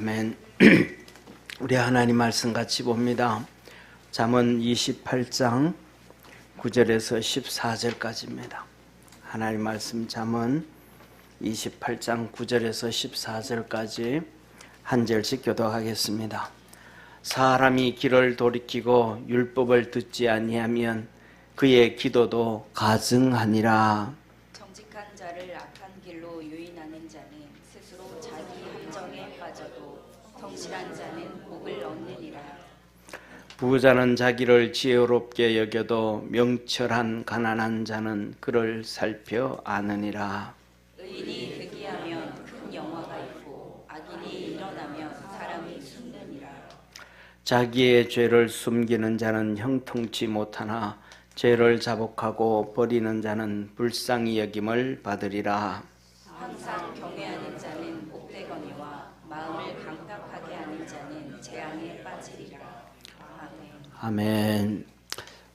아멘. 우리 하나님 말씀 같이 봅니다. 잠언 28장 9절에서 14절까지입니다. 하나님 말씀 잠언 28장 9절에서 14절까지 한 절씩 교독하겠습니다. 사람이 길을 돌이키고 율법을 듣지 아니하면 그의 기도도 가증하니라. 정직한 자를 악한 길로 유인하는 자는 스스로 자기 함정에 빠져도 성실한 자는 복을 얻느니라. 부자는 자기를 지혜롭게 여겨도 명철한 가난한 자는 그를 살펴 아느니라. 의인이 득이하면 큰 영화가 있고 악인이 일어나면 사람이 숨느니라. 자기의 죄를 숨기는 자는 형통치 못하나 죄를 자복하고 버리는 자는 불쌍히 여김을 받으리라. 항상 경외하는 자는 복되거니와 마음을 강팍하게 하는 자는 재앙에 빠지리라. 아멘. 아멘.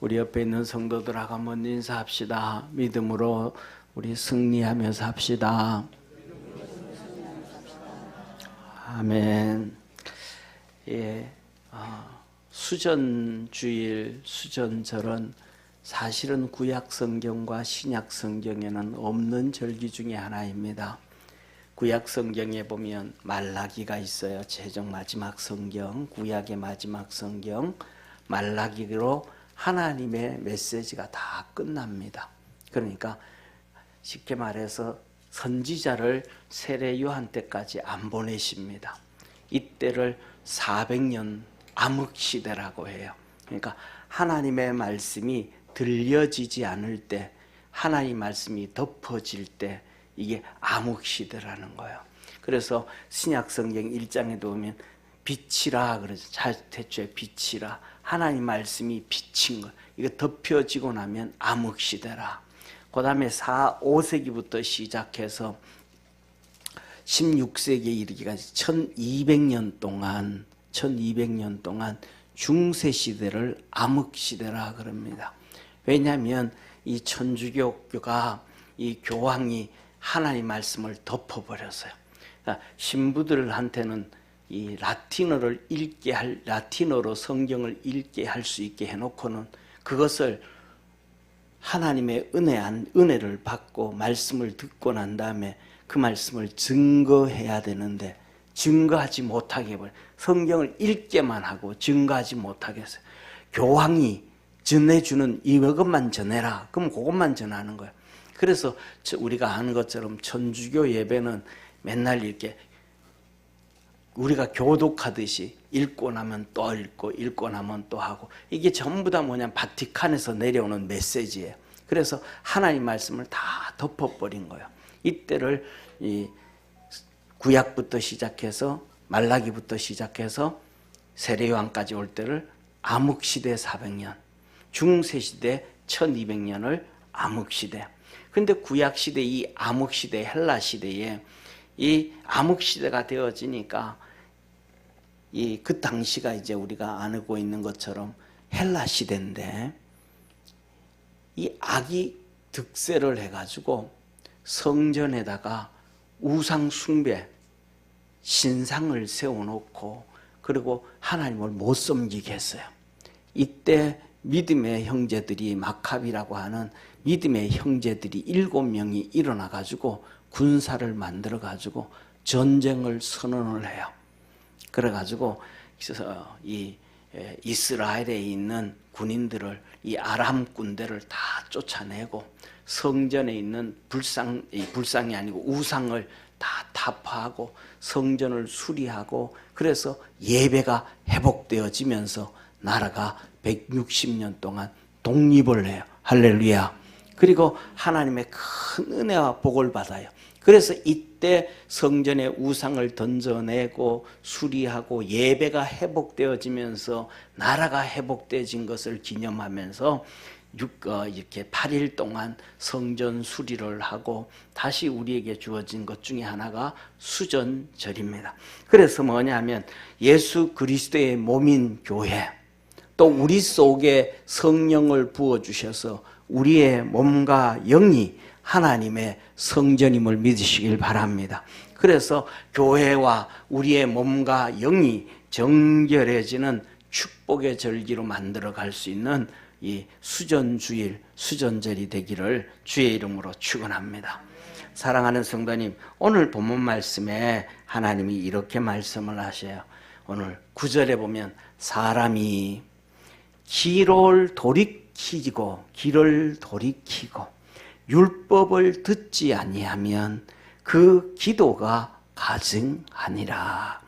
우리 옆에 있는 성도들하고 한번 인사합시다. 믿음으로 우리 승리하면서 합시다. 아멘. 예, 수전주일, 수전절은 사실은 구약 성경과 신약 성경에는 없는 절기 중에 하나입니다. 구약 성경에 보면 말라기가 있어요. 최종 마지막 성경, 구약의 마지막 성경, 말라기로 하나님의 메시지가 다 끝납니다. 그러니까 쉽게 말해서 선지자를 세례 요한 때까지 안 보내십니다. 이때를 400년 암흑시대라고 해요. 그러니까 하나님의 말씀이 들려지지 않을 때, 하나님 말씀이 덮어질 때 이게 암흑시대라는 거예요. 그래서 신약성경 1장에도 보면 빛이라 그러죠. 태초에 빛이라. 하나님 말씀이 비친 거. 이거 덮여지고 나면 암흑시대라. 그 다음에 4, 5세기부터 시작해서 16세기에 이르기까지 1200년 동안 중세시대를 암흑시대라 그럽니다. 왜냐하면 이 천주교가 이 교황이 하나님 말씀을 덮어버렸어요. 그러니까 신부들한테는 이 라틴어로 성경을 읽게 할 수 있게 해놓고는 그것을 하나님의 은혜를 받고 말씀을 듣고 난 다음에 그 말씀을 증거해야 되는데 증거하지 못하게 해버려요. 성경을 읽게만 하고 증거하지 못하게 했어요. 교황이 전해주는 이것만 전해라. 그럼 그것만 전하는 거예요. 그래서 우리가 아는 것처럼 천주교 예배는 맨날 이렇게 우리가 교독하듯이 읽고 나면 또 읽고 나면 또 하고, 이게 전부 다 뭐냐면 바티칸에서 내려오는 메시지예요. 그래서 하나님 말씀을 다 덮어버린 거예요. 이때를 이 구약부터 시작해서 말라기부터 시작해서 세례요한까지 올 때를 암흑시대 400년, 중세시대 1200년을 암흑시대. 근데 구약시대 이 암흑시대, 헬라시대에 이 암흑시대가 되어지니까 그 당시가 이제 우리가 알고 있는 것처럼 헬라시대인데 이 악이 득세를 해가지고 성전에다가 우상 숭배, 신상을 세워놓고 그리고 하나님을 못 섬기게 했어요. 이때 믿음의 형제들이, 마카비라고 하는 믿음의 형제들이 7명이 일어나가지고 군사를 만들어가지고 전쟁을 선언을 해요. 그래가지고 이 이스라엘에 있는 군인들을, 이 아람 군대를 다 쫓아내고 성전에 있는 불상이 아니고 우상을 다 타파하고 성전을 수리하고, 그래서 예배가 회복되어지면서 나라가 160년 동안 독립을 해요. 할렐루야. 그리고 하나님의 큰 은혜와 복을 받아요. 그래서 이때 성전에 우상을 던져내고 수리하고 예배가 회복되어지면서 나라가 회복되어진 것을 기념하면서 이렇게 8일 동안 성전 수리를 하고 다시 우리에게 주어진 것 중에 하나가 수전절입니다. 그래서 뭐냐면 예수 그리스도의 몸인 교회, 또 우리 속에 성령을 부어주셔서 우리의 몸과 영이 하나님의 성전임을 믿으시길 바랍니다. 그래서 교회와 우리의 몸과 영이 정결해지는 축복의 절기로 만들어 갈 수 있는 이 수전주일, 수전절이 되기를 주의 이름으로 축원합니다. 사랑하는 성도님, 오늘 본문 말씀에 하나님이 이렇게 말씀을 하셔요. 오늘 9절에 보면 사람이 길을 돌이키고 율법을 듣지 아니하면 그 기도가 가증하니라.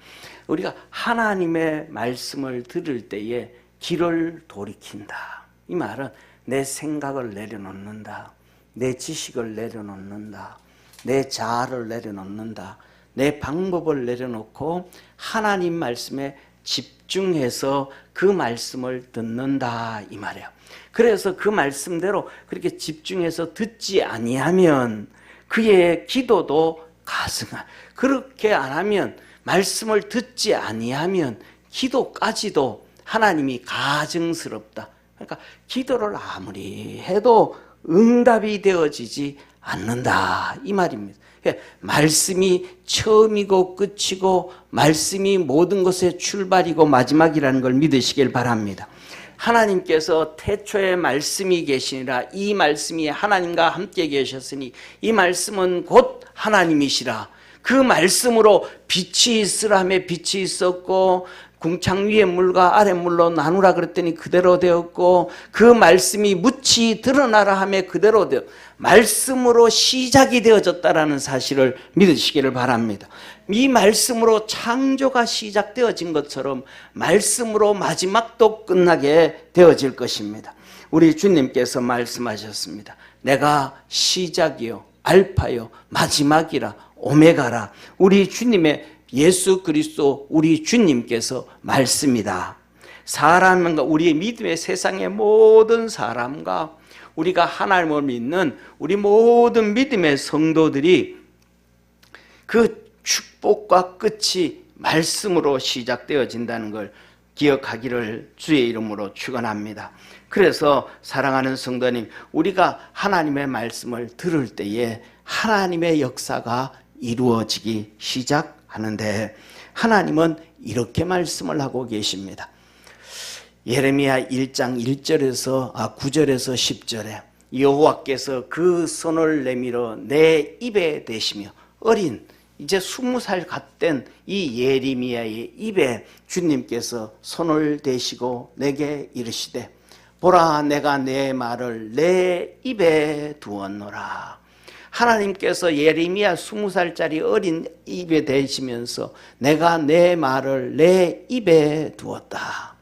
우리가 하나님의 말씀을 들을 때에 길을 돌이킨다. 이 말은 내 생각을 내려놓는다. 내 지식을 내려놓는다. 내 자아를 내려놓는다. 내 방법을 내려놓고 하나님 말씀에 집중해서 그 말씀을 듣는다 이 말이에요. 그래서 그 말씀대로 그렇게 집중해서 듣지 아니하면 그의 기도도 가증하. 그렇게 안 하면, 말씀을 듣지 아니하면 기도까지도 하나님이 가증스럽다. 그러니까 기도를 아무리 해도 응답이 되어지지 않는다 이 말입니다. 말씀이 처음이고 끝이고 말씀이 모든 것의 출발이고 마지막이라는 걸 믿으시길 바랍니다. 하나님께서 태초에 말씀이 계시니라. 이 말씀이 하나님과 함께 계셨으니 이 말씀은 곧 하나님이시라. 그 말씀으로 빛이 있으라며 빛이 있었고 궁창 위의 물과 아래 물로 나누라 그랬더니 그대로 되었고 그 말씀이 묻히 드러나라 하며 그대로 되었고 말씀으로 시작이 되어졌다라는 사실을 믿으시기를 바랍니다. 이 말씀으로 창조가 시작되어진 것처럼 말씀으로 마지막도 끝나게 되어질 것입니다. 우리 주님께서 말씀하셨습니다. 내가 시작이요 알파요 마지막이라 오메가라. 우리 주님의 예수 그리스도 우리 주님께서 말씀이다. 사람과 우리의 믿음의 세상의 모든 사람과 우리가 하나님을 믿는 우리 모든 믿음의 성도들이 그 축복과 끝이 말씀으로 시작되어진다는 걸 기억하기를 주의 이름으로 축원합니다. 그래서 사랑하는 성도님, 우리가 하나님의 말씀을 들을 때에 하나님의 역사가 이루어지기 시작하는데 하나님은 이렇게 말씀을 하고 계십니다. 예레미야 1장 9절에서 10절에 여호와께서 그 손을 내밀어 내 입에 대시며 어린 이제 20살 갓된 이 예레미야의 입에 주님께서 손을 대시고 내게 이르시되 보라 내가 내 말을 내 입에 두었노라. 하나님께서 예레미야 20살짜리 어린 입에 대시면서 내가 내 말을 내 입에 두었다.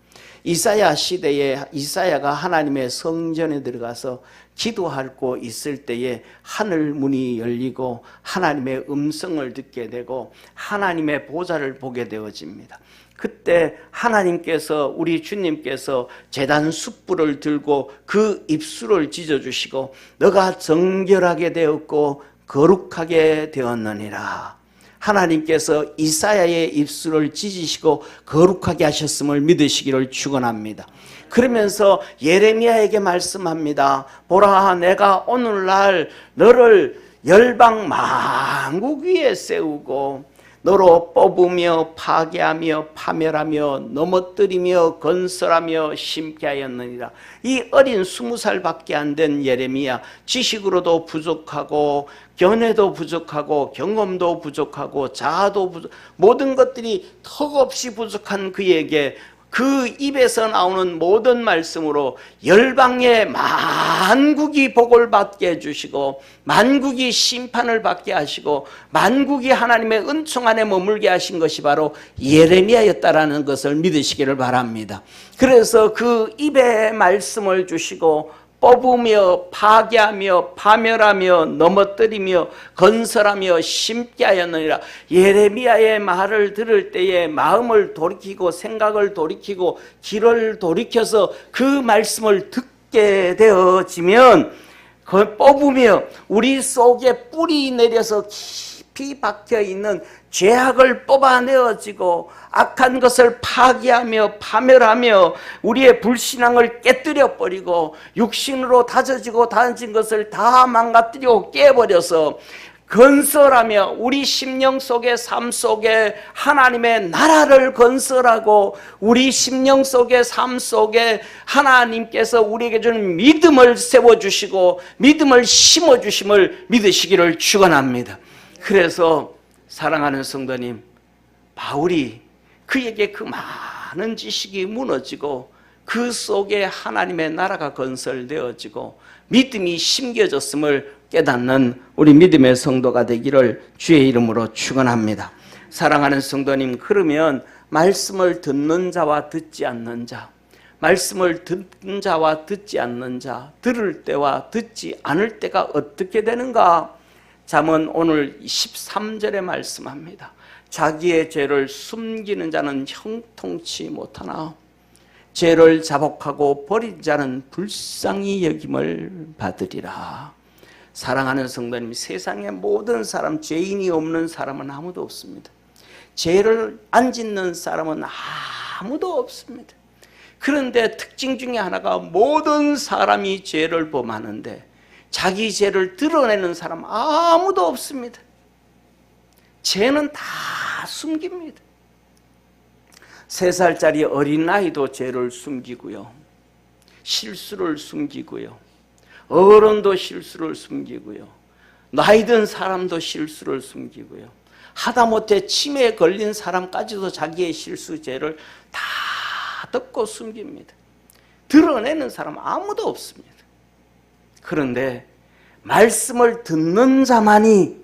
이사야 시대에 이사야가 하나님의 성전에 들어가서 기도하고 있을 때에 하늘 문이 열리고 하나님의 음성을 듣게 되고 하나님의 보좌를 보게 되어집니다. 그때 하나님께서 우리 주님께서 제단 숯불을 들고 그 입술을 찢어주시고 너가 정결하게 되었고 거룩하게 되었느니라. 하나님께서 이사야의 입술을 찢으시고 거룩하게 하셨음을 믿으시기를 축원합니다. 그러면서 예레미야에게 말씀합니다. 보라 내가 오늘날 너를 열방 만국 위에 세우고 너로 뽑으며 파괴하며 파멸하며 넘어뜨리며 건설하며 심게 하였느니라. 이 어린 20살밖에 안 된 예레미야, 지식으로도 부족하고 견해도 부족하고 경험도 부족하고 자아도 모든 것들이 턱없이 부족한 그에게 그 입에서 나오는 모든 말씀으로 열방의 만국이 복을 받게 해주시고 만국이 심판을 받게 하시고 만국이 하나님의 은총 안에 머물게 하신 것이 바로 예레미야였다라는 것을 믿으시기를 바랍니다. 그래서 그 입에 말씀을 주시고 뽑으며 파괴하며 파멸하며 넘어뜨리며 건설하며 심게 하였느니라. 예레미야의 말을 들을 때에 마음을 돌이키고 생각을 돌이키고 길을 돌이켜서 그 말씀을 듣게 되어지면 그걸 뽑으며 우리 속에 뿌리 내려서 깊이 박혀있는 죄악을 뽑아내어지고 악한 것을 파괴하며 파멸하며 우리의 불신앙을 깨뜨려 버리고 육신으로 다져지고 다진 것을 다 망가뜨리고 깨버려서 건설하며 우리 심령 속의 삶 속에 하나님의 나라를 건설하고 우리 심령 속의 삶 속에 하나님께서 우리에게 주는 믿음을 세워주시고 믿음을 심어주심을 믿으시기를 축원합니다. 그래서 사랑하는 성도님, 바울이 그에게 그 많은 지식이 무너지고 그 속에 하나님의 나라가 건설되어지고 믿음이 심겨졌음을 깨닫는 우리 믿음의 성도가 되기를 주의 이름으로 축원합니다. 사랑하는 성도님, 그러면 말씀을 듣는 자와 듣지 않는 자, 말씀을 듣는 자와 듣지 않는 자, 들을 때와 듣지 않을 때가 어떻게 되는가? 잠언 오늘 13절에 말씀합니다. 자기의 죄를 숨기는 자는 형통치 못하나 죄를 자복하고 버린 자는 불쌍히 여김을 받으리라. 사랑하는 성도님, 세상의 모든 사람, 죄인이 없는 사람은 아무도 없습니다. 죄를 안 짓는 사람은 아무도 없습니다. 그런데 특징 중에 하나가 모든 사람이 죄를 범하는데 자기 죄를 드러내는 사람 아무도 없습니다. 죄는 다 숨깁니다. 3살짜리 어린아이도 죄를 숨기고요, 실수를 숨기고요, 어른도 실수를 숨기고요, 나이 든 사람도 실수를 숨기고요, 하다못해 치매에 걸린 사람까지도 자기의 실수 죄를 다 덮고 숨깁니다. 드러내는 사람 아무도 없습니다. 그런데 말씀을 듣는 자만이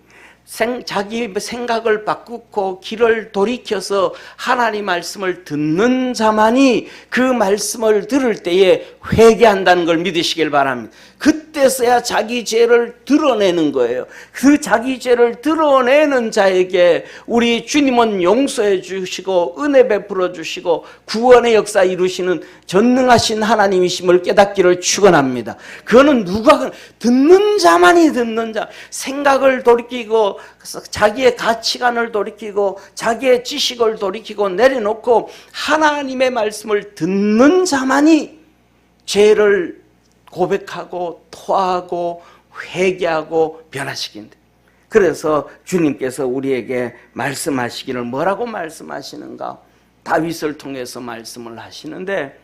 자기 생각을 바꾸고 길을 돌이켜서 하나님 말씀을 듣는 자만이 그 말씀을 들을 때에 회개한다는 걸 믿으시길 바랍니다. 그때서야 자기 죄를 드러내는 거예요. 그 자기 죄를 드러내는 자에게 우리 주님은 용서해 주시고 은혜 베풀어 주시고 구원의 역사 이루시는 전능하신 하나님이심을 깨닫기를 축원합니다. 그거는 누가 듣는 자만이 듣는 자, 생각을 돌이키고 자기의 가치관을 돌이키고 자기의 지식을 돌이키고 내려놓고 하나님의 말씀을 듣는 자만이 죄를 고백하고 토하고 회개하고 변화시킨다. 그래서 주님께서 우리에게 말씀하시기를 뭐라고 말씀하시는가? 다윗을 통해서 말씀을 하시는데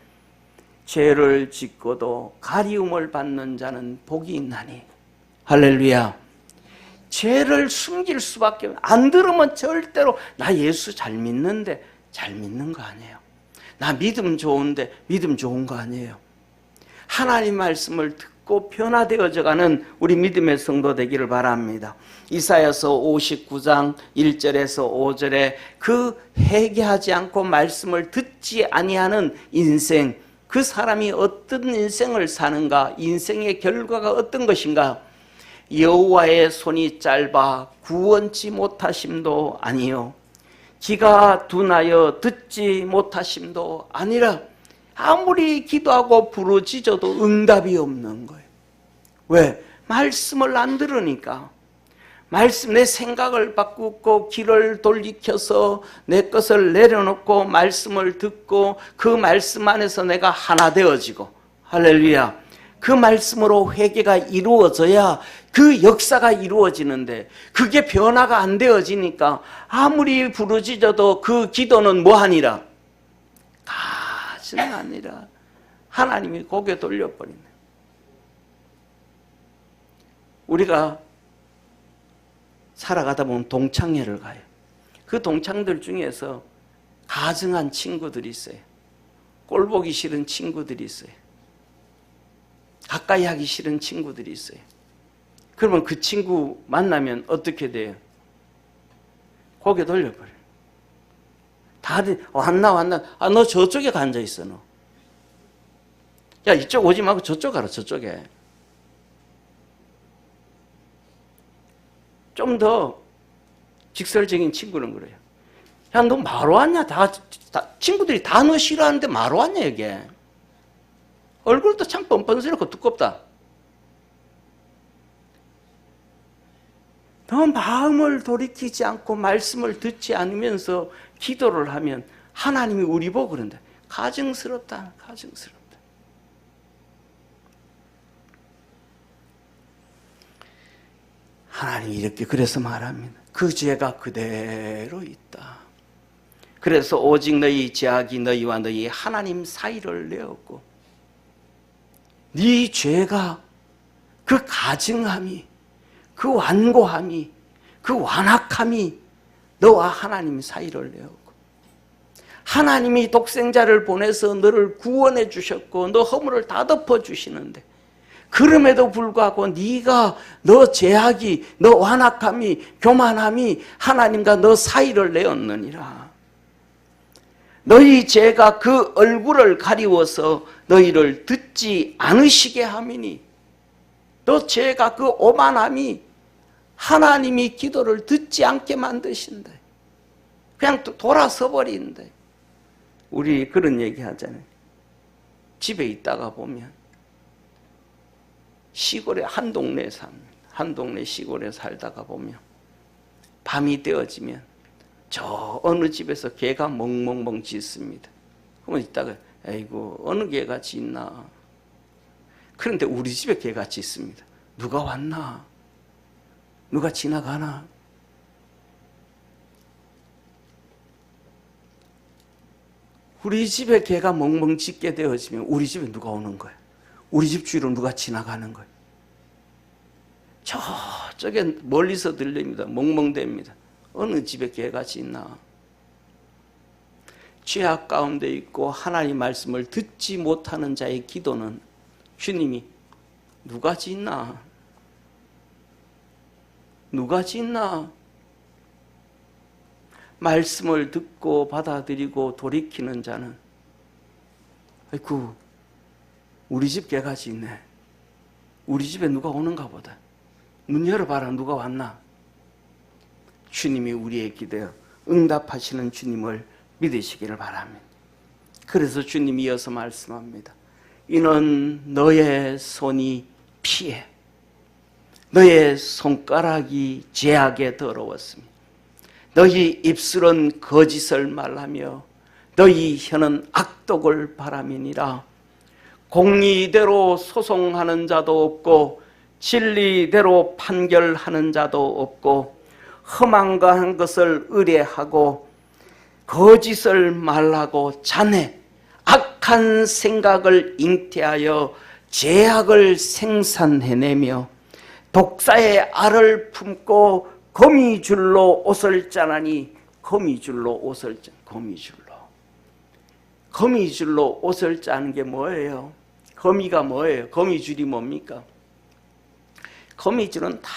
죄를 짓고도 가리움을 받는 자는 복이 있나니. 할렐루야. 죄를 숨길 수밖에 없어요. 안 들으면 절대로 나 예수 잘 믿는데 잘 믿는 거 아니에요. 나 믿음 좋은데 믿음 좋은 거 아니에요. 하나님 말씀을 듣고 변화되어져가는 우리 믿음의 성도 되기를 바랍니다. 이사야서 59장 1절에서 5절에 그 회개하지 않고 말씀을 듣지 아니하는 인생, 그 사람이 어떤 인생을 사는가, 인생의 결과가 어떤 것인가? 여호와의 손이 짧아 구원치 못하심도 아니요 귀가 둔하여 듣지 못하심도 아니라. 아무리 기도하고 부르짖어도 응답이 없는 거예요. 왜? 말씀을 안 들으니까. 내 생각을 바꾸고 길을 돌이켜서 내 것을 내려놓고 말씀을 듣고 그 말씀 안에서 내가 하나 되어지고, 할렐루야, 그 말씀으로 회개가 이루어져야 그 역사가 이루어지는데 그게 변화가 안 되어지니까 아무리 부르짖어도 그 기도는 뭐하니라? 가지는 아니라 하나님이 고개 돌려버리네. 우리가 살아가다 보면 동창회를 가요. 그 동창들 중에서 가증한 친구들이 있어요. 꼴 보기 싫은 친구들이 있어요. 가까이 하기 싫은 친구들이 있어요. 그러면 그 친구 만나면 어떻게 돼요? 고개 돌려버려요. 다들 왔나. 아, 너 저쪽에 앉아 있어, 너. 야, 이쪽 오지 말고 저쪽 가라, 저쪽에. 좀 더 직설적인 친구는 그래요. 야, 너 마로 왔냐? 친구들이 다 너 싫어하는데 마로 왔냐, 이게? 얼굴도 참 뻔뻔스럽고 두껍다. 너 마음을 돌이키지 않고 말씀을 듣지 않으면서 기도를 하면 하나님이 우리 보고 그런다. 가증스럽다. 하나님이 이렇게 그래서 말합니다. 그 죄가 그대로 있다. 그래서 오직 너희 죄악이 너희와 너희 하나님 사이를 내었고 네 죄가 그 가증함이 그 완고함이 그 완악함이 너와 하나님 사이를 내었고 하나님이 독생자를 보내서 너를 구원해 주셨고 너 허물을 다 덮어 주시는데 그럼에도 불구하고 네가 너 죄악이 너 완악함이 교만함이 하나님과 너 사이를 내었느니라. 너희 죄가 그 얼굴을 가리워서 너희를 듣지 않으시게 함이니 너 죄가 그 오만함이 하나님이 기도를 듣지 않게 만드신다. 그냥 돌아서 버린다. 우리 그런 얘기 하잖아요. 집에 있다가 보면 시골에 한 동네에 삽니다. 한 동네 시골에 살다가 보면 밤이 되어지면 저 어느 집에서 개가 멍멍멍 짖습니다. 그러면 이따가 아이고 어느 개가 짖나. 그런데 우리 집에 개가 짖습니다. 누가 왔나? 누가 지나가나? 우리 집에 개가 멍멍 짖게 되어지면 우리 집에 누가 오는 거예요? 우리 집 주위로 누가 지나가는 거예요? 저쪽에 멀리서 들립니다. 멍멍댑니다. 어느 집에 개가 짖나? 죄악 가운데 있고 하나님 말씀을 듣지 못하는 자의 기도는 주님이 누가 짖나? 누가 짖나? 말씀을 듣고 받아들이고 돌이키는 자는 아이고 우리 집 개가 짖네. 우리 집에 누가 오는가 보다. 문 열어봐라 누가 왔나. 주님이 우리의 기도에 응답하시는 주님을 믿으시기를 바랍니다. 그래서 주님이 이어서 말씀합니다. 이는 너의 손이 피해 너의 손가락이 죄악에 더러웠습니다. 너희 입술은 거짓을 말하며 너희 혀는 악독을 바람이니라. 공의대로 소송하는 자도 없고 진리대로 판결하는 자도 없고 험한 것을 의뢰하고 거짓을 말하고 자네 악한 생각을 잉태하여 죄악을 생산해내며 독사의 알을 품고 거미줄로 옷을 짜나니 거미줄로 옷을 짜 거미줄로 옷을 짜는 게 뭐예요? 거미가 뭐예요? 거미줄이 뭡니까? 거미줄은 다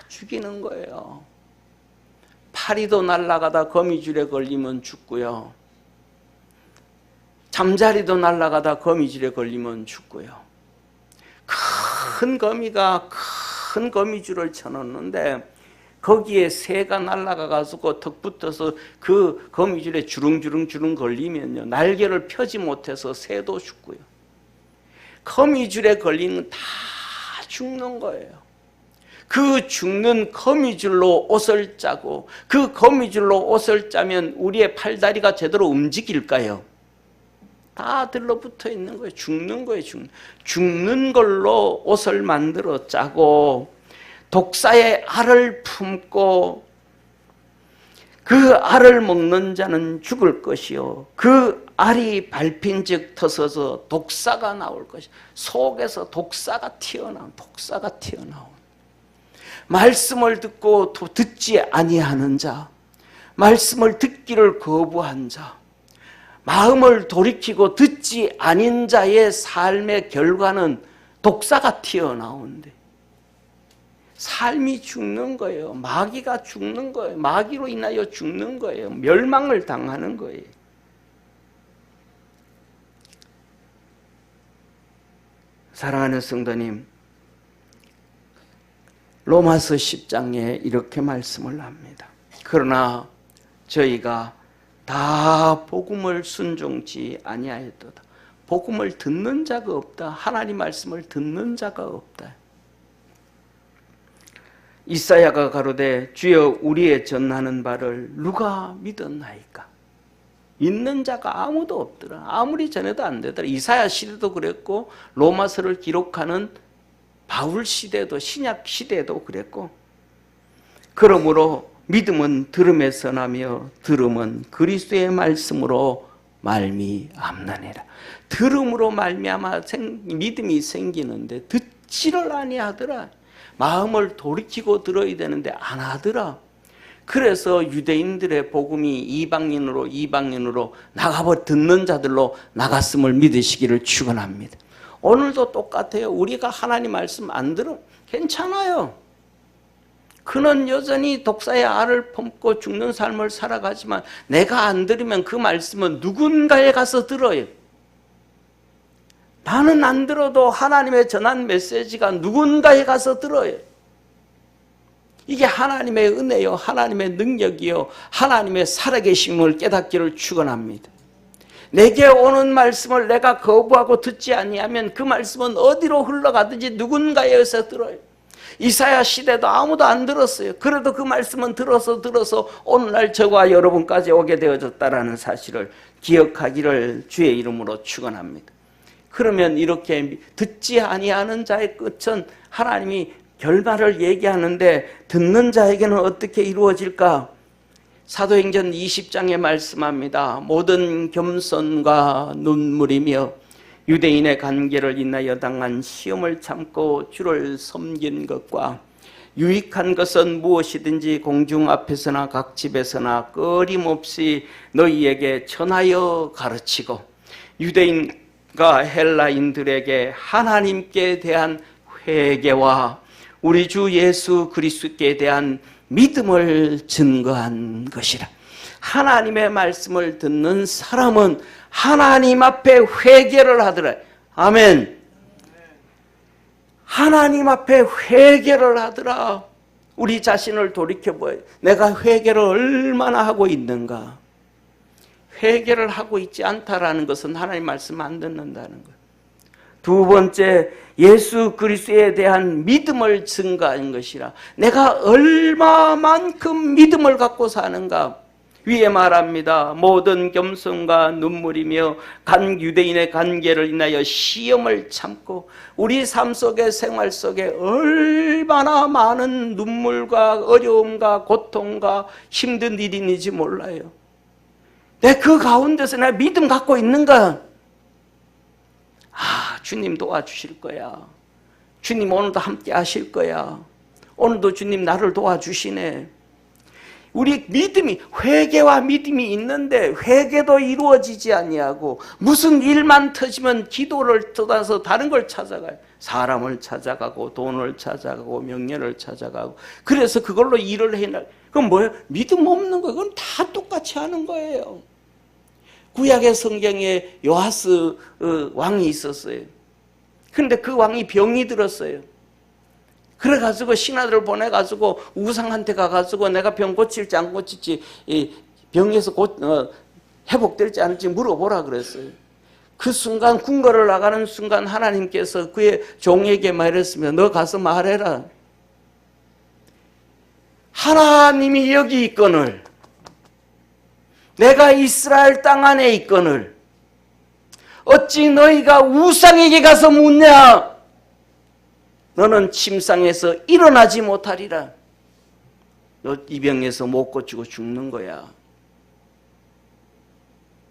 죽이는 거예요. 파리도 날아가다 거미줄에 걸리면 죽고요. 잠자리도 날아가다 거미줄에 걸리면 죽고요. 큰 거미가 큰 거미줄을 쳐놓는데 거기에 새가 날아가가지고 턱 붙어서 그 거미줄에 주릉주릉 걸리면요 날개를 펴지 못해서 새도 죽고요. 거미줄에 걸리는 다 죽는 거예요. 그 죽는 거미줄로 옷을 짜고 그 거미줄로 옷을 짜면 우리의 팔다리가 제대로 움직일까요? 다 들러붙어 있는 거예요. 죽는 거예요. 죽는 걸로 옷을 만들어 짜고 독사의 알을 품고 그 알을 먹는 자는 죽을 것이요 그 알이 밟힌 즉 터서서 독사가 나올 것이요 속에서 독사가 튀어나온 말씀을 듣고 듣지 아니하는 자, 말씀을 듣기를 거부한 자, 마음을 돌이키고 듣지 아닌 자의 삶의 결과는 독사가 튀어나오는데 삶이 죽는 거예요. 마귀가 죽는 거예요. 마귀로 인하여 죽는 거예요. 멸망을 당하는 거예요. 사랑하는 성도님, 로마서 10장에 이렇게 말씀을 합니다. 그러나 저희가 다 복음을 순종치 아니하였도다. 복음을 듣는 자가 없다. 하나님 말씀을 듣는 자가 없다. 이사야가 가로되 주여 우리의 전하는 바를 누가 믿었나이까? 믿는 자가 아무도 없더라. 아무리 전해도 안 되더라. 이사야 시대도 그랬고 로마서를 기록하는 바울 시대도 신약 시대도 그랬고 그러므로 믿음은 들음에서 나며 들음은 그리스도의 말씀으로 말미암느니라. 들음으로 말미암아 믿음이 생기는데 듣지를 아니하더라. 마음을 돌이키고 들어야 되는데 안 하더라. 그래서 유대인들의 복음이 이방인으로 나가버 듣는 자들로 나갔음을 믿으시기를 축원합니다. 오늘도 똑같아요. 우리가 하나님 말씀 안 들어 괜찮아요. 그는 여전히 독사의 알을 품고 죽는 삶을 살아가지만 내가 안 들으면 그 말씀은 누군가에 가서 들어요. 나는 안 들어도 하나님의 전한 메시지가 누군가에 가서 들어요. 이게 하나님의 은혜요, 하나님의 능력이요, 하나님의 살아계심을 깨닫기를 축원합니다. 내게 오는 말씀을 내가 거부하고 듣지 아니하면 그 말씀은 어디로 흘러가든지 누군가에서 들어요. 이사야 시대도 아무도 안 들었어요. 그래도 그 말씀은 들어서 오늘날 저와 여러분까지 오게 되어졌다라는 사실을 기억하기를 주의 이름으로 축원합니다. 그러면 이렇게 듣지 아니하는 자의 끝은 하나님이 결말을 얘기하는데 듣는 자에게는 어떻게 이루어질까? 사도행전 20장에 말씀합니다. 모든 겸손과 눈물이며 유대인의 관계를 인하여 당한 시험을 참고 주를 섬긴 것과 유익한 것은 무엇이든지 공중 앞에서나 각 집에서나 끊임없이 너희에게 전하여 가르치고 유대인과 헬라인들에게 하나님께 대한 회개와 우리 주 예수 그리스도께 대한 믿음을 증거한 것이라. 하나님의 말씀을 듣는 사람은 하나님 앞에 회개를 하더라. 아멘. 하나님 앞에 회개를 하더라. 우리 자신을 돌이켜봐요. 내가 회개를 얼마나 하고 있는가. 회개를 하고 있지 않다라는 것은 하나님 말씀 안 듣는다는 거예요. 두 번째, 예수 그리스도에 대한 믿음을 증거하는 것이라. 내가 얼마만큼 믿음을 갖고 사는가. 위에 말합니다. 모든 겸손과 눈물이며 유대인의 관계를 인하여 시험을 참고 우리 삶 속에 생활 속에 얼마나 많은 눈물과 어려움과 고통과 힘든 일이 있는지 몰라요. 내 그 가운데서 내가 믿음 갖고 있는가? 주님 도와주실 거야. 주님 오늘도 함께 하실 거야. 오늘도 주님 나를 도와주시네. 우리 믿음이, 회개와 믿음이 있는데 회개도 이루어지지 아니하고 무슨 일만 터지면 기도를 떠나서 다른 걸 찾아가요. 사람을 찾아가고 돈을 찾아가고 명예를 찾아가고 그래서 그걸로 일을 해나. 그건 뭐예요? 믿음 없는 거예요. 그건 다 똑같이 하는 거예요. 구약의 성경에 요아스 왕이 있었어요. 근데 그 왕이 병이 들었어요. 그래가지고 신하들을 보내가지고 우상한테 가가지고 내가 병 고칠지 안 고칠지 병에서 회복될지 않을지 물어보라 그랬어요. 그 순간 궁궐을 나가는 순간 하나님께서 그의 종에게 말했으면 너 가서 말해라. 하나님이 여기 있거늘 내가 이스라엘 땅 안에 있거늘 어찌 너희가 우상에게 가서 묻냐? 너는 침상에서 일어나지 못하리라. 너 이 병에서 못 고치고 죽는 거야.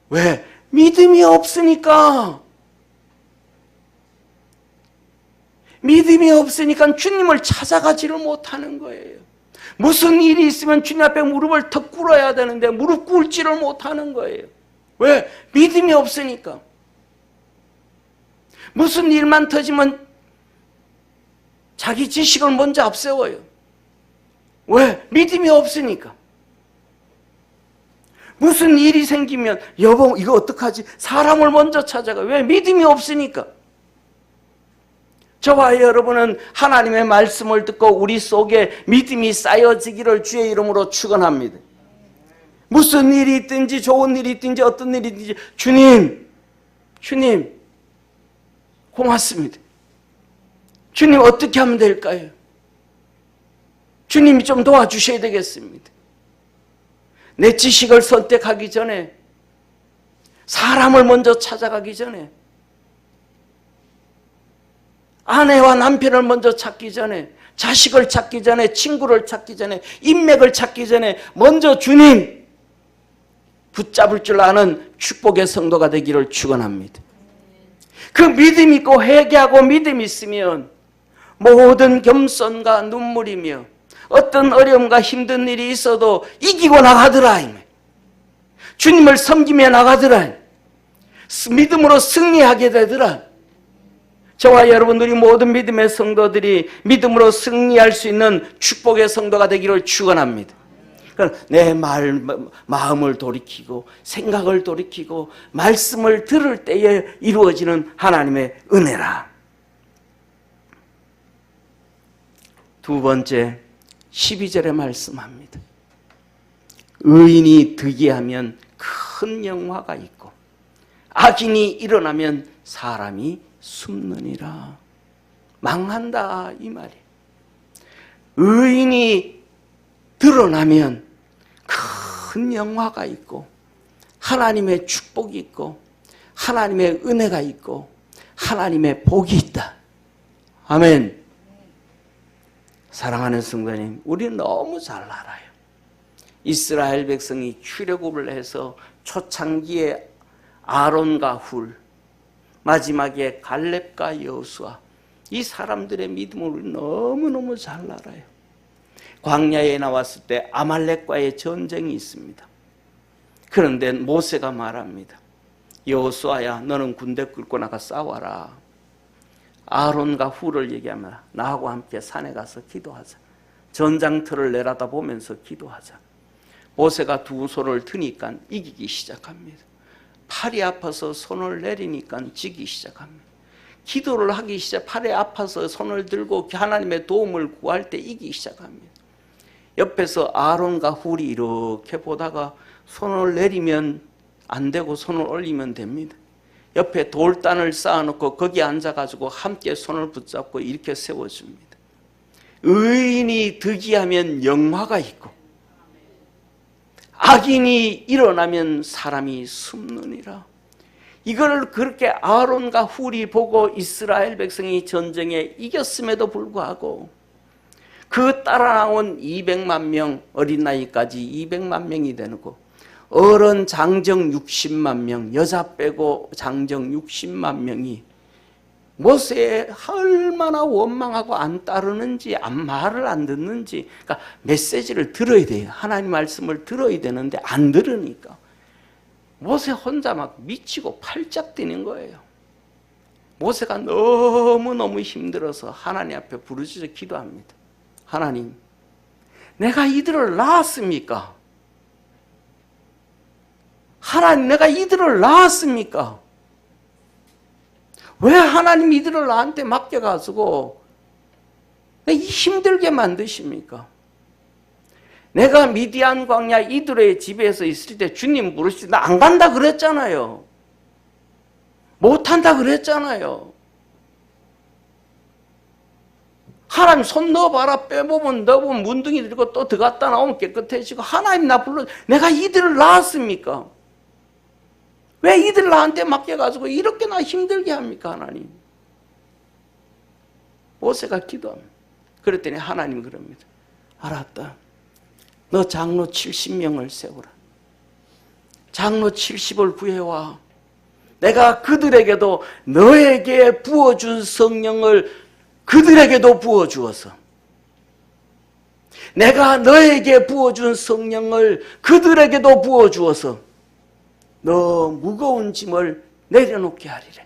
왜? 믿음이 없으니까. 믿음이 없으니까 주님을 찾아가지를 못하는 거예요. 무슨 일이 있으면 주님 앞에 무릎을 턱 꿇어야 되는데 무릎 꿇지를 못하는 거예요. 왜? 믿음이 없으니까. 무슨 일만 터지면 자기 지식을 먼저 앞세워요. 왜? 믿음이 없으니까. 무슨 일이 생기면 여보 이거 어떡하지? 사람을 먼저 찾아가. 왜? 믿음이 없으니까. 저와 여러분은 하나님의 말씀을 듣고 우리 속에 믿음이 쌓여지기를 주의 이름으로 축원합니다. 무슨 일이 있든지 좋은 일이 있든지 어떤 일이 있든지 주님 고맙습니다. 주님 어떻게 하면 될까요? 주님이 좀 도와주셔야 되겠습니다. 내 지식을 선택하기 전에 사람을 먼저 찾아가기 전에 아내와 남편을 먼저 찾기 전에 자식을 찾기 전에, 친구를 찾기 전에, 인맥을 찾기 전에 먼저 주님 붙잡을 줄 아는 축복의 성도가 되기를 축원합니다. 그 믿음 있고 회개하고 믿음 있으면 모든 겸손과 눈물이며 어떤 어려움과 힘든 일이 있어도 이기고 나가더라. 주님을 섬기며 나가더라. 믿음으로 승리하게 되더라. 저와 여러분들이 모든 믿음의 성도들이 믿음으로 승리할 수 있는 축복의 성도가 되기를 축원합니다. 내 마음을 돌이키고 생각을 돌이키고 말씀을 들을 때에 이루어지는 하나님의 은혜라. 두 번째 12절에 말씀합니다. 의인이 득이하면 큰 영화가 있고 악인이 일어나면 사람이 숨느니라. 망한다 이 말이에요. 의인이 드러나면 큰 영화가 있고 하나님의 축복이 있고 하나님의 은혜가 있고 하나님의 복이 있다. 아멘. 사랑하는 성도님, 우리는 너무 잘 알아요. 이스라엘 백성이 출애굽을 해서 초창기에 아론과 훌, 마지막에 갈렙과 여호수아, 이 사람들의 믿음을 우리 너무너무 잘 알아요. 광야에 나왔을 때 아말렉과의 전쟁이 있습니다. 그런데 모세가 말합니다. 여호수아야, 너는 군대 끌고 나가 싸워라. 아론과 훌을 얘기하면 나하고 함께 산에 가서 기도하자. 전장터를 내려다 보면서 기도하자. 모세가 두 손을 드니까 이기기 시작합니다. 팔이 아파서 손을 내리니까 지기 시작합니다. 기도를 하기 시작, 팔이 아파서 손을 들고 하나님의 도움을 구할 때 이기기 시작합니다. 옆에서 아론과 훌이 이렇게 보다가 손을 내리면 안 되고 손을 올리면 됩니다. 옆에 돌단을 쌓아놓고 거기 앉아가지고 함께 손을 붙잡고 이렇게 세워줍니다. 의인이 득이하면 영화가 있고 악인이 일어나면 사람이 숨느니라. 이걸 그렇게 아론과 훌이 보고 이스라엘 백성이 전쟁에 이겼음에도 불구하고 그 따라 나온 200만 명, 어린 나이까지 200만 명이 되고 어른 장정 60만 명, 여자 빼고 장정 60만 명이 모세에 얼마나 원망하고 안 따르는지, 말을 안 듣는지, 그러니까 메시지를 들어야 돼요. 하나님 말씀을 들어야 되는데 안 들으니까 모세 혼자 막 미치고 팔짝 뛰는 거예요. 모세가 너무너무 힘들어서 하나님 앞에 부르짖어 기도합니다. 하나님, 내가 이들을 낳았습니까? 하나님, 내가 이들을 낳았습니까? 왜 하나님 이들을 나한테 맡겨가지고 힘들게 만드십니까? 내가 미디안 광야 이들의 집에서 있을 때 주님 부르실 때 나 안 간다 그랬잖아요. 못한다 그랬잖아요. 하나님 손 넣어봐라. 빼보면 넣어보면 문둥이 들고 또 들어갔다 나오면 깨끗해지고 하나님 나 불러 내가 이들을 낳았습니까? 왜 이들 나한테 맡겨가지고 이렇게 나 힘들게 합니까 하나님? 모세가 기도합니다. 그랬더니 하나님 그럽니다. 알았다. 너 장로 70명을 세우라. 장로 70을 구해와. 내가 그들에게도 너에게 부어준 성령을 그들에게도 부어주어서 내가 너에게 부어준 성령을 그들에게도 부어주어서 너 무거운 짐을 내려놓게 하리래.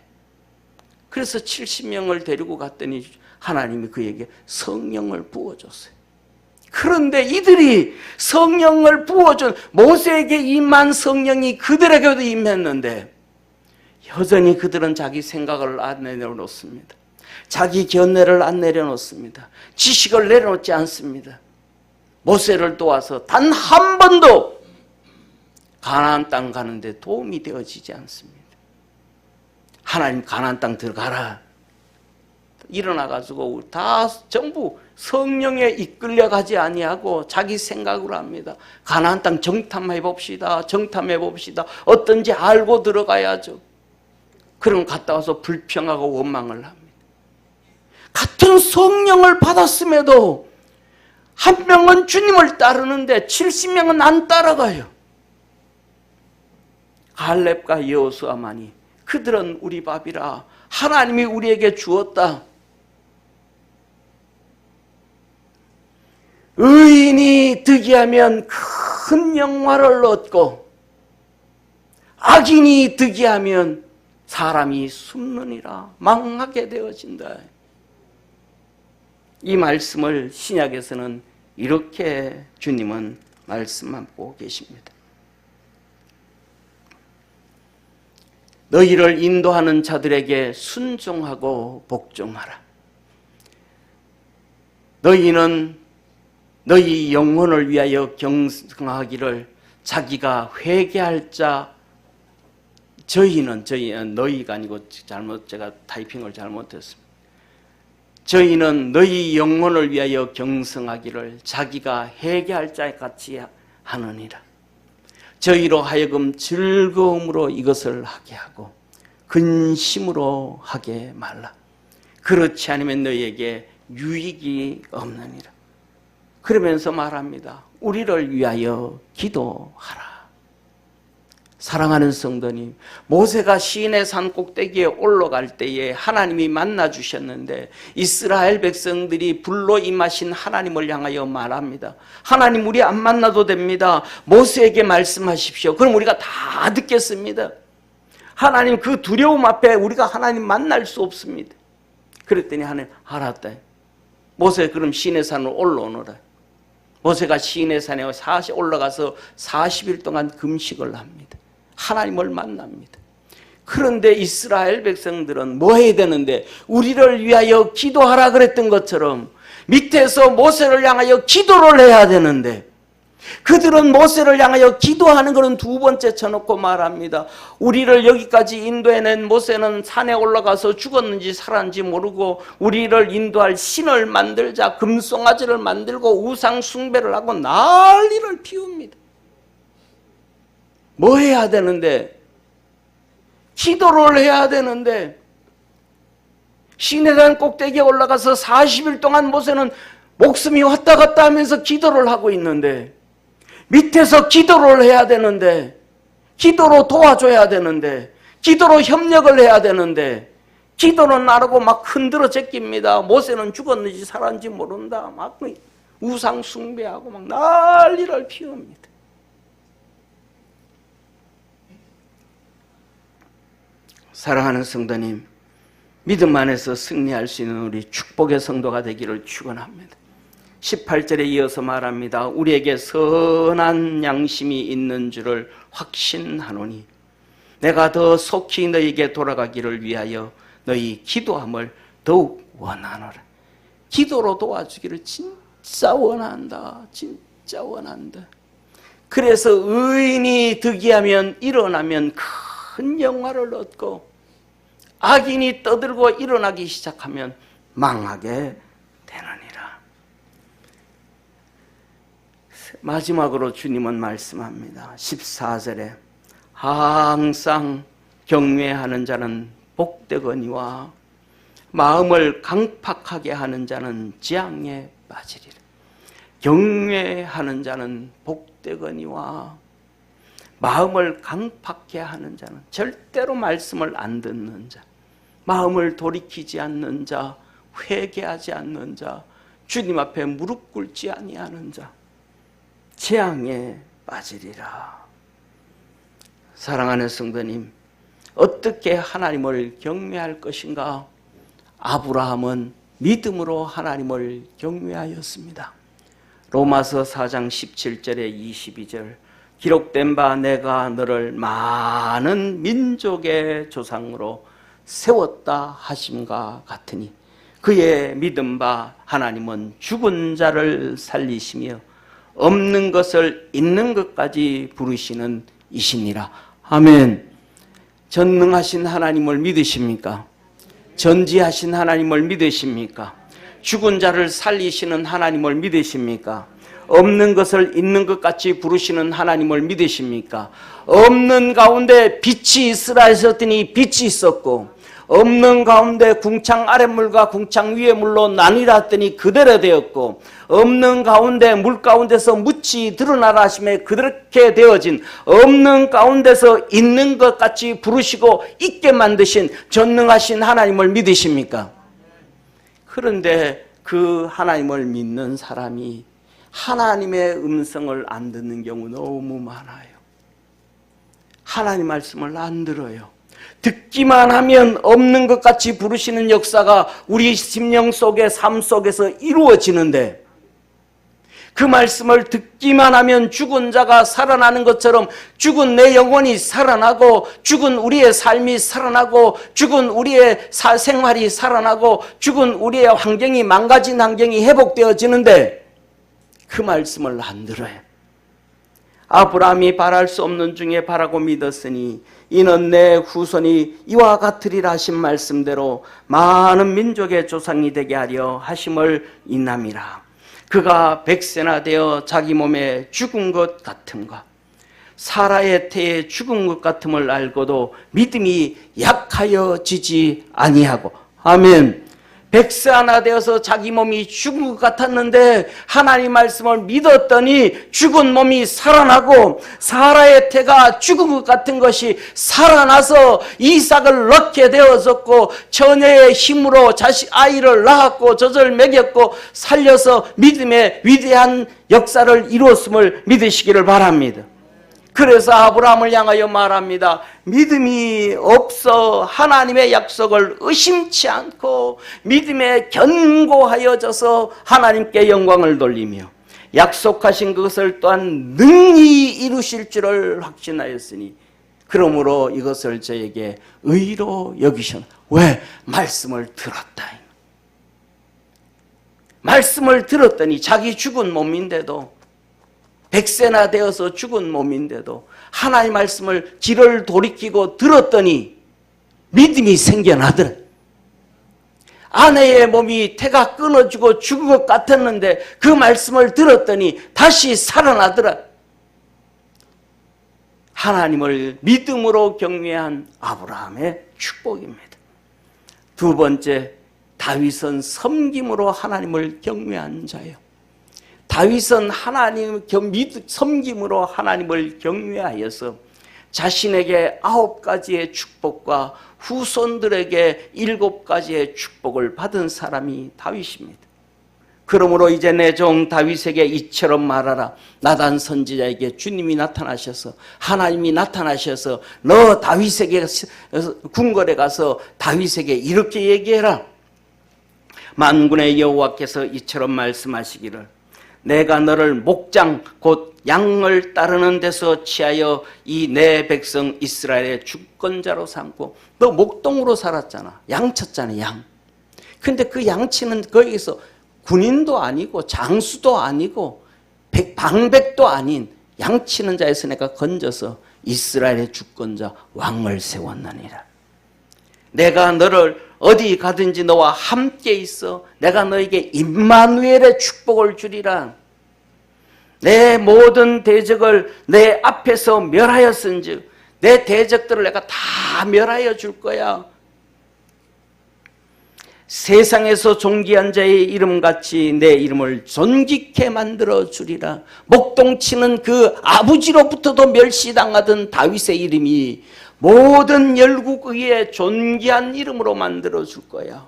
그래서 70명을 데리고 갔더니 하나님이 그에게 성령을 부어줬어요. 그런데 이들이 성령을 부어준 모세에게 임한 성령이 그들에게도 임했는데 여전히 그들은 자기 생각을 안 내려놓습니다. 자기 견해를 안 내려놓습니다. 지식을 내려놓지 않습니다. 모세를 도와서 단 한 번도 가나안 땅 가는데 도움이 되어지지 않습니다. 하나님 가나안 땅 들어가라. 일어나가지고 다 전부 성령에 이끌려가지 아니하고 자기 생각으로 합니다. 가나안 땅 정탐해 봅시다. 정탐해 봅시다. 어떤지 알고 들어가야죠. 그럼 갔다 와서 불평하고 원망을 합니다. 같은 성령을 받았음에도 한 명은 주님을 따르는데 70명은 안 따라가요. 갈렙과 여호수아만이 그들은 우리 밥이라 하나님이 우리에게 주었다. 의인이 득이하면 큰 영화를 얻고 악인이 득이하면 사람이 숨느니라 망하게 되어진다. 이 말씀을 신약에서는 이렇게 주님은 말씀하고 계십니다. 너희를 인도하는 자들에게 순종하고 복종하라. 너희는 너희 영혼을 위하여 경성하기를 자기가 회개할 자 저희는 너희가 아니고 제가 타이핑을 잘못했습니다. 저희는 너희 영혼을 위하여 경성하기를 자기가 회개할 자 같이 하느니라. 저희로 하여금 즐거움으로 이것을 하게 하고 근심으로 하게 말라. 그렇지 않으면 너희에게 유익이 없느니라. 그러면서 말합니다. 우리를 위하여 기도하라. 사랑하는 성도님, 모세가 시내 산 꼭대기에 올라갈 때에 하나님이 만나 주셨는데 이스라엘 백성들이 불로 임하신 하나님을 향하여 말합니다. 하나님, 우리 안 만나도 됩니다. 모세에게 말씀하십시오. 그럼 우리가 다 듣겠습니다. 하나님, 그 두려움 앞에 우리가 하나님 만날 수 없습니다. 그랬더니 하나님, 알았다. 모세, 그럼 시내 산으로 올라오너라. 모세가 시내산에 올라가서 40일 동안 금식을 합니다. 하나님을 만납니다. 그런데 이스라엘 백성들은 뭐 해야 되는데 우리를 위하여 기도하라 그랬던 것처럼 밑에서 모세를 향하여 기도를 해야 되는데 그들은 모세를 향하여 기도하는 것은 두 번째 쳐놓고 말합니다. 우리를 여기까지 인도해낸 모세는 산에 올라가서 죽었는지 살았는지 모르고 우리를 인도할 신을 만들자, 금송아지를 만들고 우상 숭배를 하고 난리를 피웁니다. 뭐 해야 되는데? 기도를 해야 되는데 시내산 꼭대기에 올라가서 40일 동안 모세는 목숨이 왔다 갔다 하면서 기도를 하고 있는데 밑에서 기도를 해야 되는데 기도로 도와줘야 되는데 기도로 협력을 해야 되는데 기도는 안 하고 막 흔들어 제낍니다. 모세는 죽었는지 살았는지 모른다. 막 우상 숭배하고 막 난리를 피웁니다. 사랑하는 성도님, 믿음 안에서 승리할 수 있는 우리 축복의 성도가 되기를 축원합니다. 18절에 이어서 말합니다. 우리에게 선한 양심이 있는 줄을 확신하노니 내가 더 속히 너희에게 돌아가기를 위하여 너희 기도함을 더욱 원하노라. 기도로 도와주기를 진짜 원한다. 진짜 원한다. 그래서 의인이 득이하면 일어나면 큰 영화를 얻고 악인이 떠들고 일어나기 시작하면 망하게 되느니라. 마지막으로 주님은 말씀합니다. 14절에 항상 경외하는 자는 복되거니와 마음을 강팍하게 하는 자는 재앙에 빠지리라. 경외하는 자는 복되거니와 마음을 강팍하게 하는 자는 절대로 말씀을 안 듣는 자, 마음을 돌이키지 않는 자, 회개하지 않는 자, 주님 앞에 무릎 꿇지 아니하는 자, 재앙에 빠지리라. 사랑하는 성도님, 어떻게 하나님을 경외할 것인가? 아브라함은 믿음으로 하나님을 경외하였습니다. 로마서 4장 17절에 22절 기록된 바 내가 너를 많은 민족의 조상으로 세웠다 하심과 같으니 그의 믿음 바 하나님은 죽은 자를 살리시며 없는 것을 있는 것까지 부르시는 이시니라. 아멘. 전능하신 하나님을 믿으십니까? 전지하신 하나님을 믿으십니까? 죽은 자를 살리시는 하나님을 믿으십니까? 없는 것을 있는 것 같이 부르시는 하나님을 믿으십니까? 없는 가운데 빛이 있으라 하셨더니 빛이 있었고 없는 가운데 궁창 아랫물과 궁창 위의 물로 나뉘었더니 그대로 되었고 없는 가운데 물 가운데서 묻히 드러나라 하심에 그렇게 되어진 없는 가운데서 있는 것 같이 부르시고 있게 만드신 전능하신 하나님을 믿으십니까? 그런데 그 하나님을 믿는 사람이 하나님의 음성을 안 듣는 경우 너무 많아요. 하나님 말씀을 안 들어요. 듣기만 하면 없는 것 같이 부르시는 역사가 우리 심령 속의 삶 속에서 이루어지는데 그 말씀을 듣기만 하면 죽은 자가 살아나는 것처럼 죽은 내 영혼이 살아나고 죽은 우리의 삶이 살아나고 죽은 우리의 생활이 살아나고 죽은 우리의 환경이 망가진 환경이 회복되어지는데 그 말씀을 안 들어요. 아브라함이 바랄 수 없는 중에 바라고 믿었으니 이는 내 후손이 이와 같으리라 하신 말씀대로 많은 민족의 조상이 되게 하려 하심을 인함이라. 그가 백세나 되어 자기 몸에 죽은 것 같음과 사라의 태에 죽은 것 같음을 알고도 믿음이 약하여지지 아니하고. 아멘. 백세 하나 되어서 자기 몸이 죽은 것 같았는데 하나님 말씀을 믿었더니 죽은 몸이 살아나고 사라의 태가 죽은 것 같은 것이 살아나서 이삭을 낳게 되어졌고 처녀의 힘으로 아이를 낳았고 젖을 먹였고 살려서 믿음의 위대한 역사를 이루었음을 믿으시기를 바랍니다. 그래서 아브라함을 향하여 말합니다. 믿음이 없어 하나님의 약속을 의심치 않고 믿음에 견고하여져서 하나님께 영광을 돌리며 약속하신 그것을 또한 능히 이루실 줄을 확신하였으니 그러므로 이것을 저에게 의로 여기셨나. 왜? 말씀을 들었다. 말씀을 들었더니 자기 죽은 몸인데도 백세나 되어서 죽은 몸인데도 하나님 말씀을 귀를 돌이키고 들었더니 믿음이 생겨나더라. 아내의 몸이 태가 끊어지고 죽은 것 같았는데 그 말씀을 들었더니 다시 살아나더라. 하나님을 믿음으로 경외한 아브라함의 축복입니다. 두 번째, 다윗은 섬김으로 하나님을 경외한 자예요. 다윗은 하나님 섬김으로 하나님을 경외하여서 자신에게 9가지의 축복과 후손들에게 7가지의 축복을 받은 사람이 다윗입니다. 그러므로 이제 내 종 다윗에게 이처럼 말하라. 나단 선지자에게 주님이 나타나셔서 하나님이 나타나셔서 너 다윗에게 궁궐에 가서 다윗에게 이렇게 얘기해라. 만군의 여호와께서 이처럼 말씀하시기를 내가 너를 목장 곧 양을 따르는 데서 취하여 이 내 백성 이스라엘의 주권자로 삼고 너 목동으로 살았잖아. 양 쳤잖아. 양. 근데 그 양치는 거기서 군인도 아니고 장수도 아니고 방백도 아닌 양치는 자에서 내가 건져서 이스라엘의 주권자 왕을 세웠느니라. 내가 너를 어디 가든지 너와 함께 있어 내가 너에게 임마누엘의 축복을 주리라. 내 모든 대적을 내 앞에서 멸하였은즉 내 대적들을 내가 다 멸하여 줄 거야. 세상에서 존귀한 자의 이름같이 내 이름을 존귀케 만들어 주리라. 목동치는 그 아버지로부터도 멸시당하던 다윗의 이름이 모든 열국 위에 존귀한 이름으로 만들어 줄 거야.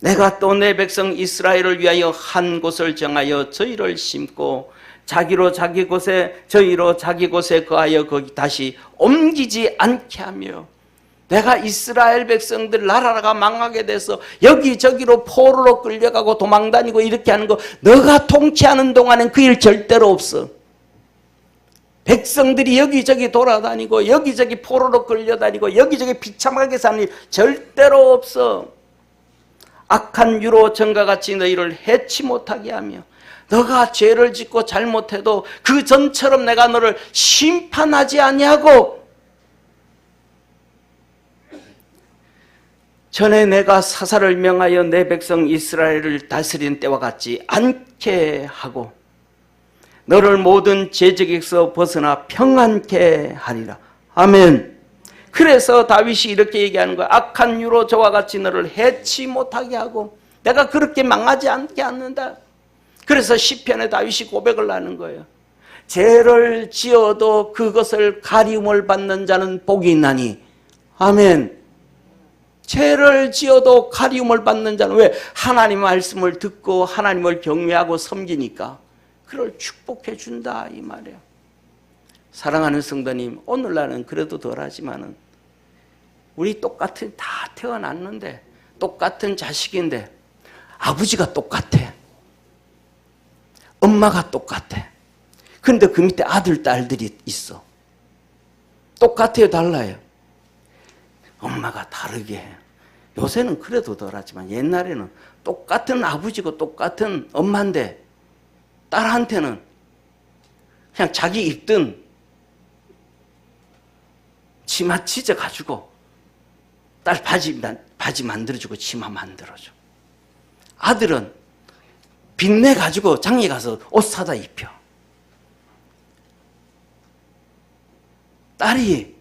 내가 또 내 백성 이스라엘을 위하여 한 곳을 정하여 저희를 심고 자기로 자기 곳에 저희로 자기 곳에 거하여 거기 다시 옮기지 않게 하며 내가 이스라엘 백성들 나라가 망하게 돼서 여기저기로 포로로 끌려가고 도망다니고 이렇게 하는 거 너가 통치하는 동안엔 그 일 절대로 없어. 백성들이 여기저기 돌아다니고 여기저기 포로로 끌려다니고 여기저기 비참하게 사는 일 절대로 없어. 악한 유로 전과 같이 너희를 해치 못하게 하며 너가 죄를 짓고 잘못해도 그 전처럼 내가 너를 심판하지 아니하고 전에 내가 사사를 명하여 내 백성 이스라엘을 다스린 때와 같지 않게 하고 너를 모든 죄적에서 벗어나 평안케 하리라. 아멘. 그래서 다윗이 이렇게 얘기하는 거야. 악한 유로 저와 같이 너를 해치 못하게 하고 내가 그렇게 망하지 않게 않는다. 그래서 시편에 다윗이 고백을 하는 거예요. 죄를 지어도 그것을 가리움을 받는 자는 복이 있나니. 아멘. 죄를 지어도 가리움을 받는 자는 왜? 하나님 말씀을 듣고 하나님을 경외하고 섬기니까 그를 축복해 준다 이 말이에요. 사랑하는 성도님, 오늘날은 그래도 덜하지만은 우리 똑같은 다 태어났는데 똑같은 자식인데 아버지가 똑같아. 엄마가 똑같아. 근데 그 밑에 아들, 딸들이 있어. 똑같아요, 달라요? 엄마가 다르게 해요. 요새는 그래도 덜하지만 옛날에는 똑같은 아버지고 똑같은 엄마인데 딸한테는 그냥 자기 입던 치마 찢어가지고 딸 바지 만들어주고 치마 만들어줘. 아들은 빚내가지고 장에 가서 옷 사다 입혀. 딸이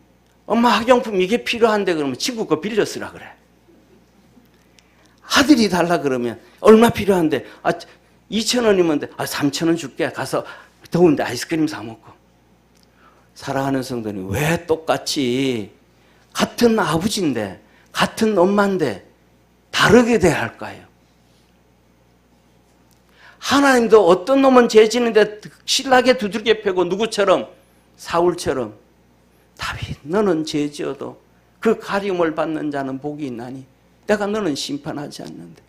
엄마 학용품 이게 필요한데 그러면 친구 거 빌려 쓰라 그래. 아들이 달라 그러면 얼마 필요한데 2,000원이면 3,000원 줄게. 가서 더운데 아이스크림 사 먹고. 사랑하는 성도님, 왜 똑같이 같은 아버지인데 같은 엄마인데 다르게 돼야 할까요? 하나님도 어떤 놈은 죄 지는데 신나게 두들겨 패고 누구처럼? 사울처럼 다윗 너는 죄 지어도 그 가림을 받는 자는 복이 있나니 내가 너는 심판하지 않는데.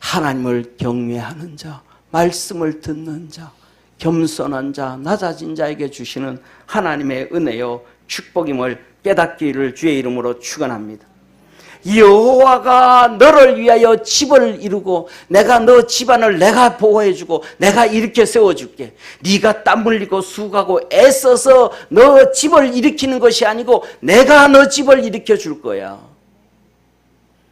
하나님을 경외하는 자, 말씀을 듣는 자, 겸손한 자, 낮아진 자에게 주시는 하나님의 은혜요 축복임을 깨닫기를 주의 이름으로 축원합니다. 여호와가 너를 위하여 집을 이루고 내가 너 집안을 내가 보호해주고 내가 일으켜 세워줄게. 네가 땀 흘리고 수고하고 애써서 너 집을 일으키는 것이 아니고 내가 너 집을 일으켜 줄 거야.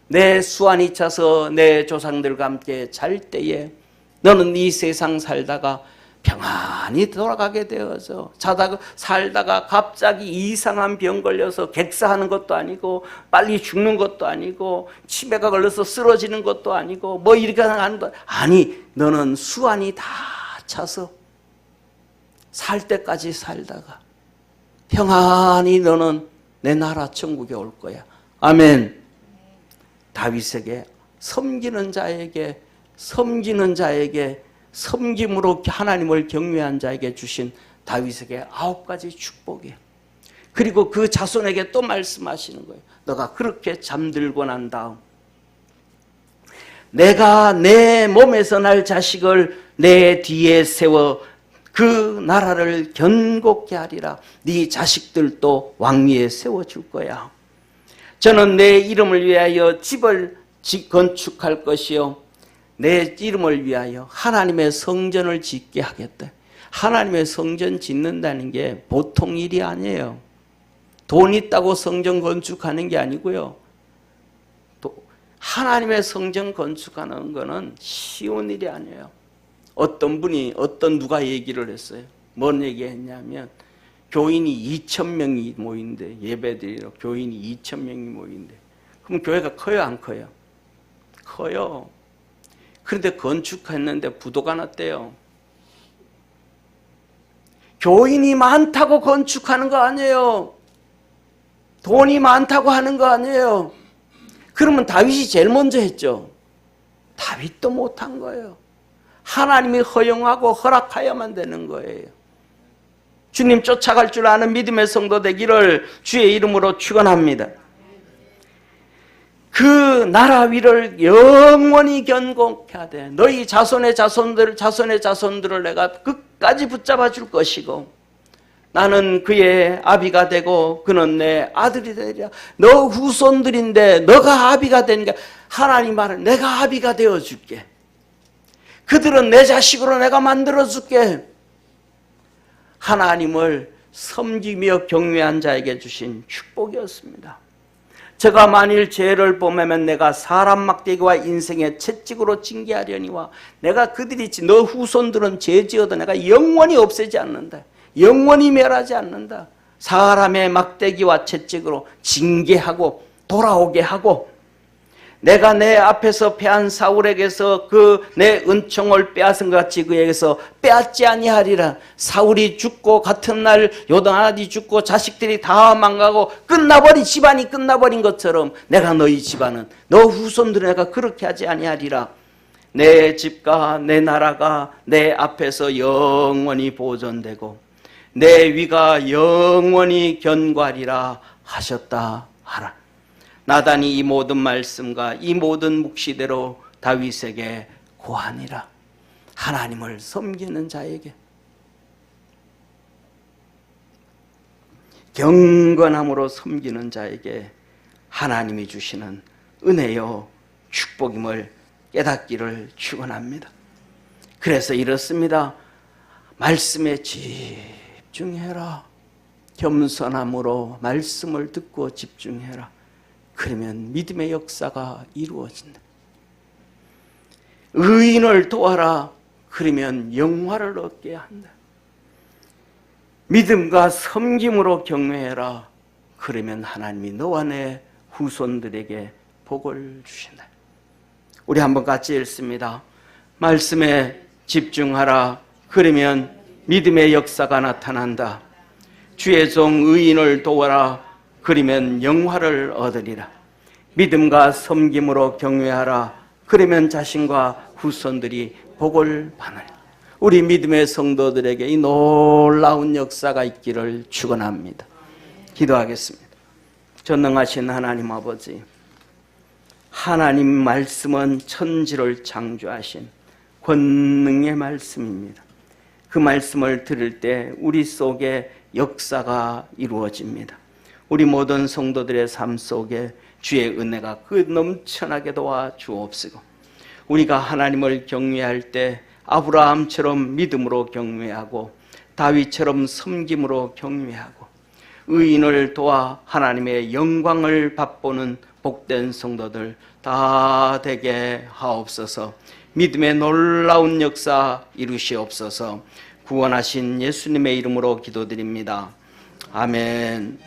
내 수완이 차서 내 조상들과 함께 잘 때에 너는 이 세상 살다가 평안히 돌아가게 되어서 자다가 살다가 갑자기 이상한 병 걸려서 객사하는 것도 아니고 빨리 죽는 것도 아니고 치매가 걸려서 쓰러지는 것도 아니고 뭐 이렇게 하는 것도 아니, 너는 수완이 다 차서 살 때까지 살다가 평안히 너는 내 나라 천국에 올 거야. 아멘. 다윗에게 섬기는 자에게 섬김으로 하나님을 경외한 자에게 주신 다윗에게 9가지 축복이에요. 그리고 그 자손에게 또 말씀하시는 거예요. 너가 그렇게 잠들고 난 다음 내가 내 몸에서 날 자식을 내 뒤에 세워 그 나라를 견고케 하리라. 네 자식들도 왕위에 세워줄 거야. 저는 내 이름을 위하여 집을 건축할 것이요 내 이름을 위하여 하나님의 성전을 짓게 하겠다. 하나님의 성전 짓는다는 게 보통 일이 아니에요. 돈 있다고 성전 건축하는 게 아니고요. 또 하나님의 성전 건축하는 거는 쉬운 일이 아니에요. 어떤 분이 누가 얘기를 했어요. 뭔 얘기했냐면 교인이 2,000명이 모인대. 예배드리러 교인이 2,000명이 모인대. 그럼 교회가 커요, 안 커요? 커요. 그런데 건축했는데 부도가 났대요. 교인이 많다고 건축하는 거 아니에요. 돈이 많다고 하는 거 아니에요. 그러면 다윗이 제일 먼저 했죠. 다윗도 못한 거예요. 하나님이 허용하고 허락하여만 되는 거예요. 주님 쫓아갈 줄 아는 믿음의 성도 되기를 주의 이름으로 축원합니다. 그 나라 위를 영원히 견고케 하되 너희 자손의 자손들을 내가 끝까지 붙잡아 줄 것이고 나는 그의 아비가 되고 그는 내 아들이 되리라. 너 후손들인데 너가 아비가 되니까 하나님 말은 내가 아비가 되어줄게. 그들은 내 자식으로 내가 만들어줄게. 하나님을 섬기며 경외한 자에게 주신 축복이었습니다. 제가 만일 죄를 범하면 내가 사람 막대기와 인생의 채찍으로 징계하려니와 내가 그들이 너 후손들은 죄 지어도 내가 영원히 없애지 않는다. 영원히 멸하지 않는다. 사람의 막대기와 채찍으로 징계하고 돌아오게 하고, 내가 내 앞에서 패한 사울에게서 그 내 은총을 빼앗은 것 같이 그에게서 빼앗지 아니하리라. 사울이 죽고 같은 날 요단아디 죽고 자식들이 다 망가고 집안이 끝나버린 것처럼 내가 너희 집안은, 너 후손들은 내가 그렇게 하지 아니하리라. 내 집과 내 나라가 내 앞에서 영원히 보존되고 내 위가 영원히 견고하리라 하셨다 하라. 나단이 이 모든 말씀과 이 모든 묵시대로 다윗에게 고하니라. 하나님을 섬기는 자에게, 경건함으로 섬기는 자에게 하나님이 주시는 은혜요 축복임을 깨닫기를 축원합니다. 그래서 이렇습니다. 말씀에 집중해라. 겸손함으로 말씀을 듣고 집중해라. 그러면 믿음의 역사가 이루어진다. 의인을 도와라. 그러면 영화를 얻게 한다. 믿음과 섬김으로 경외해라. 그러면 하나님이 너와 내 후손들에게 복을 주신다. 우리 한번 같이 읽습니다. 말씀에 집중하라. 그러면 믿음의 역사가 나타난다. 주의 종 의인을 도와라. 그러면 영화를 얻으리라. 믿음과 섬김으로 경외하라. 그러면 자신과 후손들이 복을 받으리라. 우리 믿음의 성도들에게 이 놀라운 역사가 있기를 축원합니다. 기도하겠습니다. 전능하신 하나님 아버지, 하나님 말씀은 천지를 창조하신 권능의 말씀입니다. 그 말씀을 들을 때 우리 속에 역사가 이루어집니다. 우리 모든 성도들의 삶 속에 주의 은혜가 그 넘쳐나게 도와 주옵시고, 우리가 하나님을 경외할 때 아브라함처럼 믿음으로 경외하고 다윗처럼 섬김으로 경외하고 의인을 도와 하나님의 영광을 맛보는 복된 성도들 다 되게 하옵소서. 믿음의 놀라운 역사 이루시옵소서. 구원하신 예수님의 이름으로 기도드립니다. 아멘.